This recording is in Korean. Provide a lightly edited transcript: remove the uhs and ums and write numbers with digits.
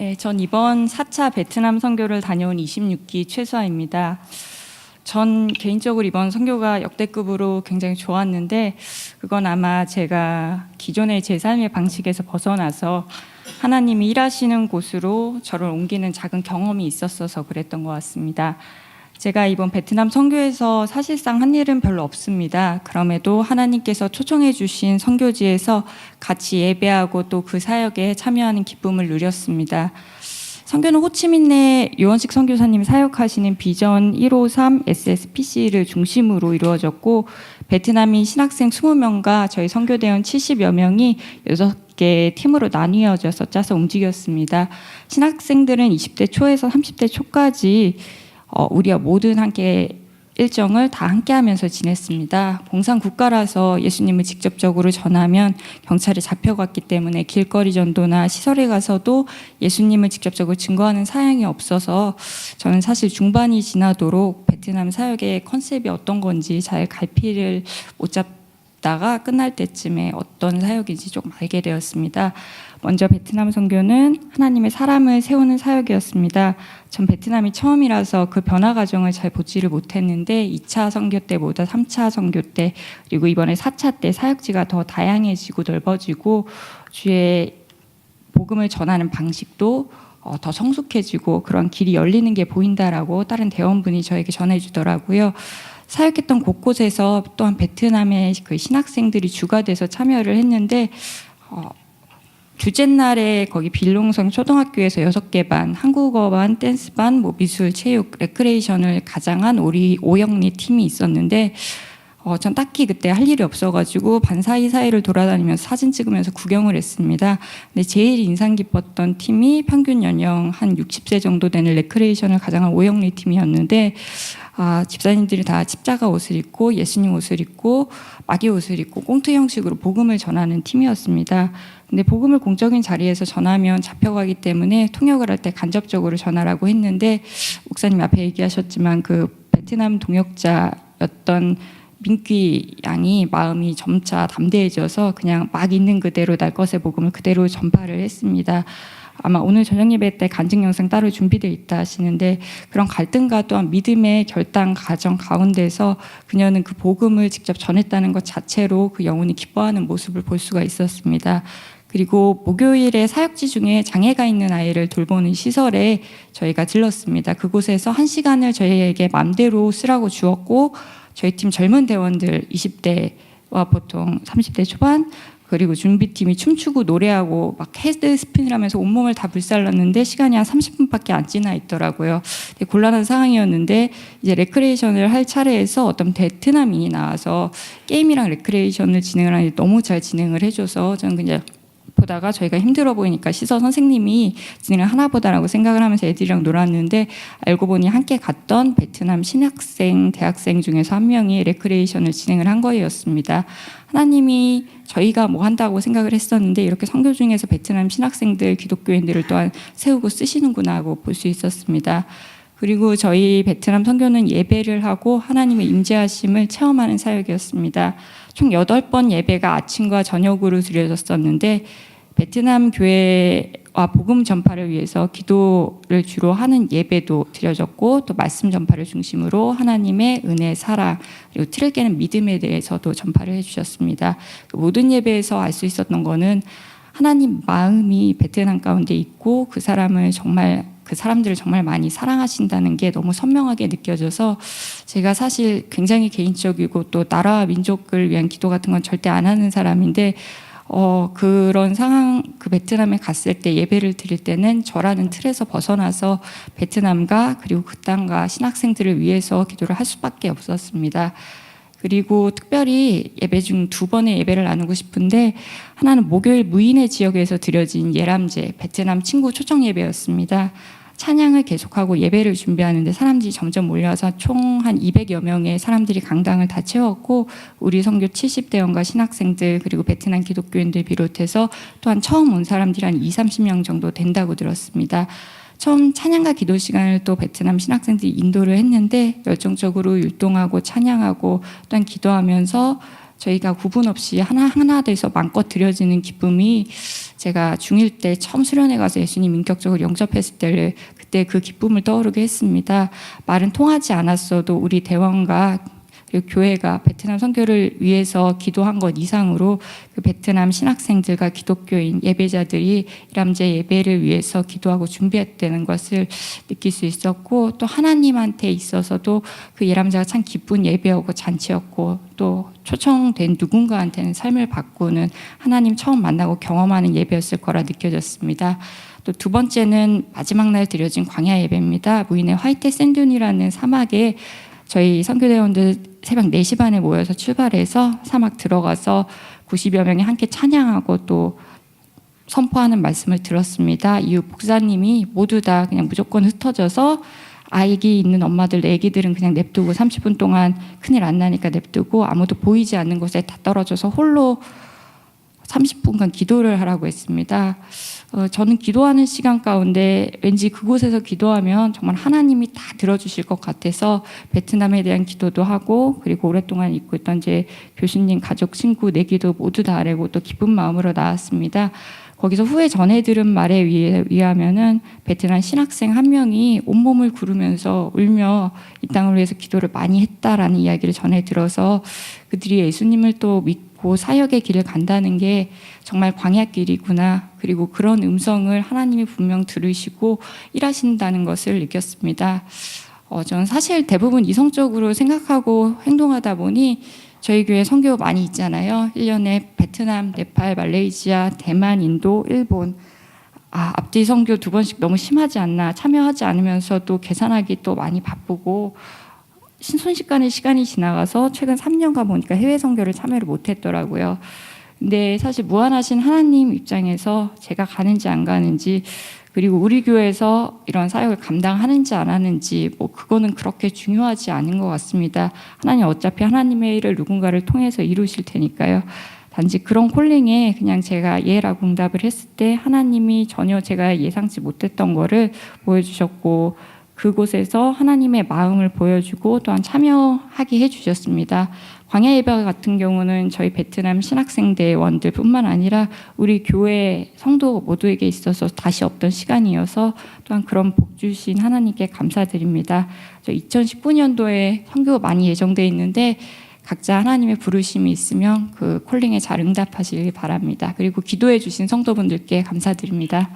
네, 전 이번 4차 베트남 선교를 다녀온 26기 최수아입니다. 전 개인적으로 이번 선교가 역대급으로 굉장히 좋았는데 그건 아마 제가 기존의 제 삶의 방식에서 벗어나서 하나님이 일하시는 곳으로 저를 옮기는 작은 경험이 있었어서 그랬던 것 같습니다. 제가 이번 베트남 선교에서 사실상 한 일은 별로 없습니다. 그럼에도 하나님께서 초청해 주신 선교지에서 같이 예배하고 또 그 사역에 참여하는 기쁨을 누렸습니다. 선교는 호치민의 요원식 선교사님 사역하시는 비전 153 SSPC를 중심으로 이루어졌고 베트남인 신학생 20명과 저희 선교대원 70여 명이 6개 팀으로 나뉘어져서 짜서 움직였습니다. 신학생들은 20대 초에서 30대 초까지 우리와 모든 함께 일정을 다 함께 하면서 지냈습니다. 봉상 국가라서 예수님을 직접적으로 전하면 경찰에 잡혀갔기 때문에 길거리 전도나 시설에 가서도 예수님을 직접적으로 증거하는 사양이 없어서 저는 사실 중반이 지나도록 베트남 사역의 컨셉이 어떤 건지 잘 갈피를 못 잡다가 끝날 때쯤에 어떤 사역인지 조금 알게 되었습니다. 먼저 베트남 선교는 하나님의 사람을 세우는 사역이었습니다. 전 베트남이 처음이라서 그 변화 과정을 잘 보지를 못했는데 2차 선교 때보다 3차 선교 때 그리고 이번에 4차 때 사역지가 더 다양해지고 넓어지고 주의 복음을 전하는 방식도 더 성숙해지고 그런 길이 열리는 게 보인다라고 다른 대원분이 저에게 전해주더라고요. 사역했던 곳곳에서 또한 베트남의 그 신학생들이 주가 돼서 참여를 했는데 주제날에 거기 빌롱성 초등학교에서 6개 반, 한국어 반, 댄스 반, 뭐 미술, 체육, 레크레이션을 가장한 우리 오영리 팀이 있었는데 전 딱히 그때 할 일이 없어가지고 반 사이사이를 돌아다니면서 사진 찍으면서 구경을 했습니다. 근데 제일 인상 깊었던 팀이 평균 연령 한 60세 정도 되는 레크레이션을 가장한 오영리 팀이었는데 집사님들이 다 십자가 옷을 입고 예수님 옷을 입고 마귀 옷을 입고 꽁트 형식으로 복음을 전하는 팀이었습니다. 근데 복음을 공적인 자리에서 전하면 잡혀가기 때문에 통역을 할 때 간접적으로 전하라고 했는데 목사님 앞에 얘기하셨지만 그 베트남 동역자였던 민귀 양이 마음이 점차 담대해져서 그냥 막 있는 그대로 날 것의 복음을 그대로 전파를 했습니다. 아마 오늘 저녁 예배 때 간증 영상 따로 준비되어 있다 하시는데 그런 갈등과 또한 믿음의 결단 과정 가운데서 그녀는 그 복음을 직접 전했다는 것 자체로 그 영혼이 기뻐하는 모습을 볼 수가 있었습니다. 그리고 목요일에 사역지 중에 장애가 있는 아이를 돌보는 시설에 저희가 들렀습니다. 그곳에서 1시간을 저희에게 맘대로 쓰라고 주었고 저희 팀 젊은 대원들 20대와 보통 30대 초반 그리고 준비팀이 춤추고 노래하고 막 헤드 스핀을 하면서 온몸을 다 불살랐는데 시간이 한 30분밖에 안 지나 있더라고요. 되게 곤란한 상황이었는데 이제 레크레이션을 할 차례에서 어떤 베트남인이 나와서 게임이랑 레크레이션을 진행을 하는데 너무 잘 진행을 해줘서 저는 그냥 보다가 저희가 힘들어 보이니까 시서 선생님이 진행을 하나 보다라고 생각을 하면서 애들이랑 놀았는데 알고 보니 함께 갔던 베트남 신학생, 대학생 중에서 한 명이 레크레이션을 진행을 한 거였습니다. 하나님이 저희가 뭐 한다고 생각을 했었는데 이렇게 선교 중에서 베트남 신학생들, 기독교인들을 또한 세우고 쓰시는구나 하고 볼 수 있었습니다. 그리고 저희 베트남 선교는 예배를 하고 하나님의 임재하심을 체험하는 사역이었습니다. 총 8번 예배가 아침과 저녁으로 드려졌었는데 베트남 교회와 복음 전파를 위해서 기도를 주로 하는 예배도 드려졌고 또 말씀 전파를 중심으로 하나님의 은혜, 사랑 그리고 틀을 깨는 믿음에 대해서도 전파를 해주셨습니다. 모든 예배에서 알 수 있었던 거는 하나님 마음이 베트남 가운데 있고 그 사람들을 정말 많이 사랑하신다는 게 너무 선명하게 느껴져서 제가 사실 굉장히 개인적이고 또 나라와 민족을 위한 기도 같은 건 절대 안 하는 사람인데 그런 상황 그 베트남에 갔을 때 예배를 드릴 때는 저라는 틀에서 벗어나서 베트남과 그리고 그 땅과 신학생들을 위해서 기도를 할 수밖에 없었습니다. 그리고 특별히 예배 중 2번의 예배를 나누고 싶은데 하나는 목요일 무인의 지역에서 드려진 예람제 베트남 친구 초청 예배였습니다. 찬양을 계속하고 예배를 준비하는데 사람들이 점점 몰려서 총 한 200여 명의 사람들이 강당을 다 채웠고 우리 선교 70대원과 신학생들 그리고 베트남 기독교인들 비롯해서 또한 처음 온 사람들이 한 20-30명 정도 된다고 들었습니다. 처음 찬양과 기도 시간을 또 베트남 신학생들이 인도를 했는데 열정적으로 율동하고 찬양하고 또한 기도하면서 저희가 구분 없이 하나하나 돼서 마음껏 드려지는 기쁨이 제가 중1 때 처음 수련회 가서 예수님 인격적으로 영접했을 때 그때 그 기쁨을 떠오르게 했습니다. 말은 통하지 않았어도 우리 대원과 그리고 교회가 베트남 선교를 위해서 기도한 것 이상으로 그 베트남 신학생들과 기독교인 예배자들이 이람제 예배를 위해서 기도하고 준비했다는 것을 느낄 수 있었고, 또 하나님한테 있어서도 그 예람제가 참 기쁜 예배였고 잔치였고, 또 초청된 누군가한테는 삶을 바꾸는 하나님 처음 만나고 경험하는 예배였을 거라 느껴졌습니다. 또 두 번째는 마지막 날 드려진 광야 예배입니다. 무인의 화이트 샌드dun이라는 사막에 저희 선교대원들 새벽 4시 반에 모여서 출발해서 사막 들어가서 90여 명이 함께 찬양하고 또 선포하는 말씀을 들었습니다. 이후 목사님이 모두 다 그냥 무조건 흩어져서 아기 있는 엄마들, 애기들은 그냥 냅두고 30분 동안 큰일 안 나니까 냅두고 아무도 보이지 않는 곳에 다 떨어져서 홀로 30분간 기도를 하라고 했습니다. 저는 기도하는 시간 가운데 왠지 그곳에서 기도하면 정말 하나님이 다 들어주실 것 같아서 베트남에 대한 기도도 하고, 그리고 오랫동안 있고 있던 제 교수님, 가족, 친구, 내 기도 모두 다 아뢰고 또 기쁜 마음으로 나왔습니다. 거기서 후에 전해 들은 말에 의하면은 베트남 신학생 한 명이 온몸을 구르면서 울며 이 땅을 위해서 기도를 많이 했다라는 이야기를 전해 들어서 그들이 예수님을 또 믿고 사역의 길을 간다는 게 정말 광야길이구나, 그리고 그런 음성을 하나님이 분명 들으시고 일하신다는 것을 느꼈습니다. 저는 사실 대부분 이성적으로 생각하고 행동하다 보니 저희 교회 선교 많이 있잖아요. 1년에 베트남, 네팔, 말레이시아, 대만, 인도, 일본. 앞뒤 선교 2번씩 너무 심하지 않나. 참여하지 않으면서도 계산하기 또 많이 바쁘고 순식간에 시간이 지나가서 최근 3년간 보니까 해외 선교를 참여를 못했더라고요. 근데 사실 무한하신 하나님 입장에서 제가 가는지 안 가는지, 그리고 우리 교회에서 이런 사역을 감당하는지 안 하는지 뭐 그거는 그렇게 중요하지 않은 것 같습니다. 하나님 어차피 하나님의 일을 누군가를 통해서 이루실 테니까요. 단지 그런 콜링에 그냥 제가 예라고 응답을 했을 때 하나님이 전혀 제가 예상치 못했던 거를 보여주셨고, 그곳에서 하나님의 마음을 보여주고 또한 참여하게 해주셨습니다. 광야 예배 같은 경우는 저희 베트남 신학생대원들 뿐만 아니라 우리 교회 성도 모두에게 있어서 다시 없던 시간이어서 또한 그런 복 주신 하나님께 감사드립니다. 2019년도에 선교가 많이 예정되어 있는데 각자 하나님의 부르심이 있으면 그 콜링에 잘 응답하시길 바랍니다. 그리고 기도해 주신 성도분들께 감사드립니다.